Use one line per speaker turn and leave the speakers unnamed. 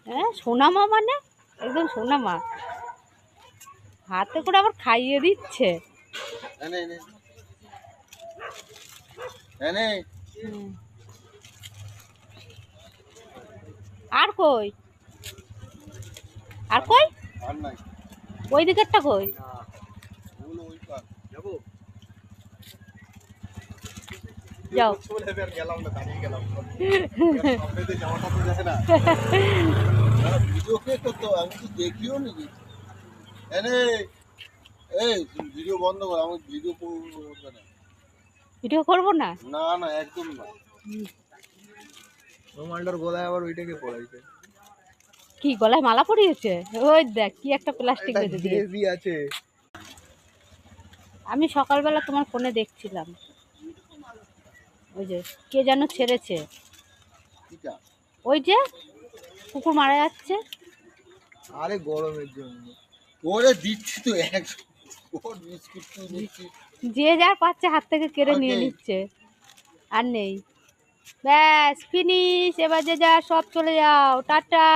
হ্যাঁ, সোনামা মানে একদম সোনামা। হাতে করে আবার খাইয়ে দিচ্ছে। আর কই আর কই ওই দিকেরটা কই? যাও।
দেখিও নাকি ভিডিও বন্ধ কর, আমি ভিডিও করবো না।
ভিডিও করবো না,
না না একদম না। রোমালটার গলায় আবার ওইটাকে পড়াইছে।
কি গলায় মালা পরিয়েছে? ওই দেখ কি একটা প্লাস্টিক বেঁধে দিয়েছে।
আছে।
আমি সকালবেলা তোমার ফোনে দেখছিলাম, ওই যে কে যেন ছেড়েছে, ওই যে কুকুর মারা যাচ্ছে।
আরে গরমের জন্য ওরে দিচ্ছি তো এক বিস্কুট দিচ্ছি,
যে যার পাচ্ছে হাত থেকে কেড়ে নিয়ে নিচ্ছে, আর নেই। ব্যাস ফিনিশ, এবার যে যা সব চলে যাও, টাটা।